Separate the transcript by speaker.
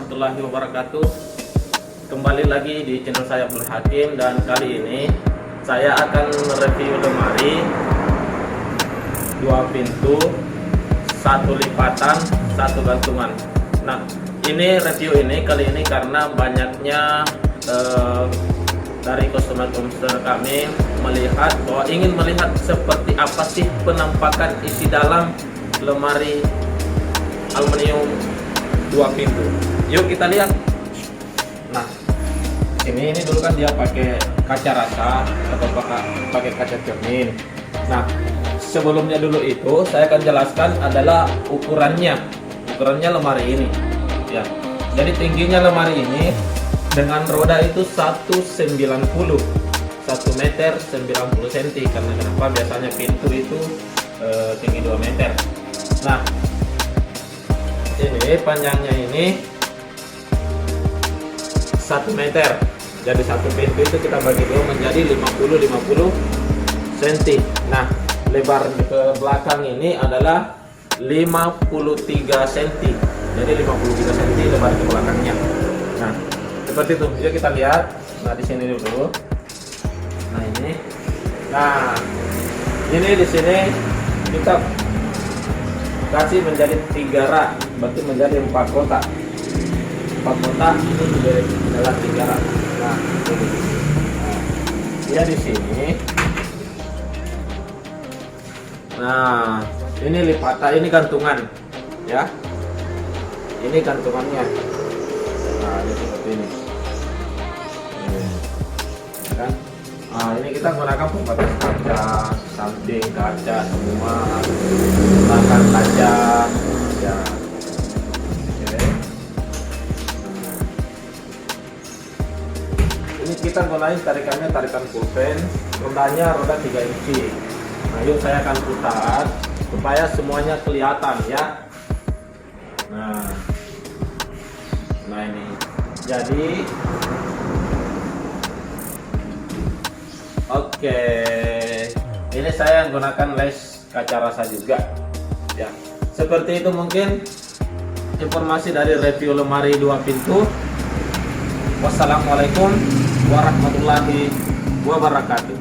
Speaker 1: warahmatullahi wabarakatuh. Kembali lagi di channel saya Abdul Hakim, dan kali ini saya akan mereview lemari 2 pintu, 1 lipatan, 1 gantungan. Nah, ini review ini kali ini karena banyaknya dari customer kami melihat bahwa ingin melihat seperti apa sih penampakan isi dalam lemari aluminium 2 pintu. Yuk kita lihat. Nah, ini dulu kan dia pakai kaca rasa atau pakai kaca cermin. Nah, sebelumnya dulu itu saya akan jelaskan adalah ukurannya lemari ini ya. Jadi tingginya lemari ini dengan roda itu 190, 1 meter 90 cm. Karena kenapa? Biasanya pintu itu tinggi 2 meter. Nah, ini panjangnya ini 1 meter. Jadi satu pintu itu kita bagi dua menjadi 50 cm. Nah, lebar ke belakang ini adalah 53 cm. Jadi 53 cm lebar ke belakangnya. Nah, seperti itu. Yuk kita lihat. Nah, di sini dulu. Nah, ini. Nah, ini di sini kita kasih menjadi 3 rak, berarti menjadi 4 kotak. 4 kotak ini juga adalah 3 rak. Nah, ini. Nah, dia di sini. Nah, ini lipatan, ini gantungan, ya. Ini gantungannya. Nah, ini seperti ini. Kan? Nah, ini kita menggunakan pembatas kaca, samping kaca semua, belakang kaca, ya. Oke. Ini kita gunain tarikannya tarikan pulpen, rodanya roda 3 inci. Nah, yuk saya akan putar supaya semuanya kelihatan ya. Nah ini. Jadi oke. Ini saya menggunakan les kaca rasa juga. Ya. Seperti itu mungkin informasi dari review lemari 2 pintu. Wassalamualaikum warahmatullahi wabarakatuh.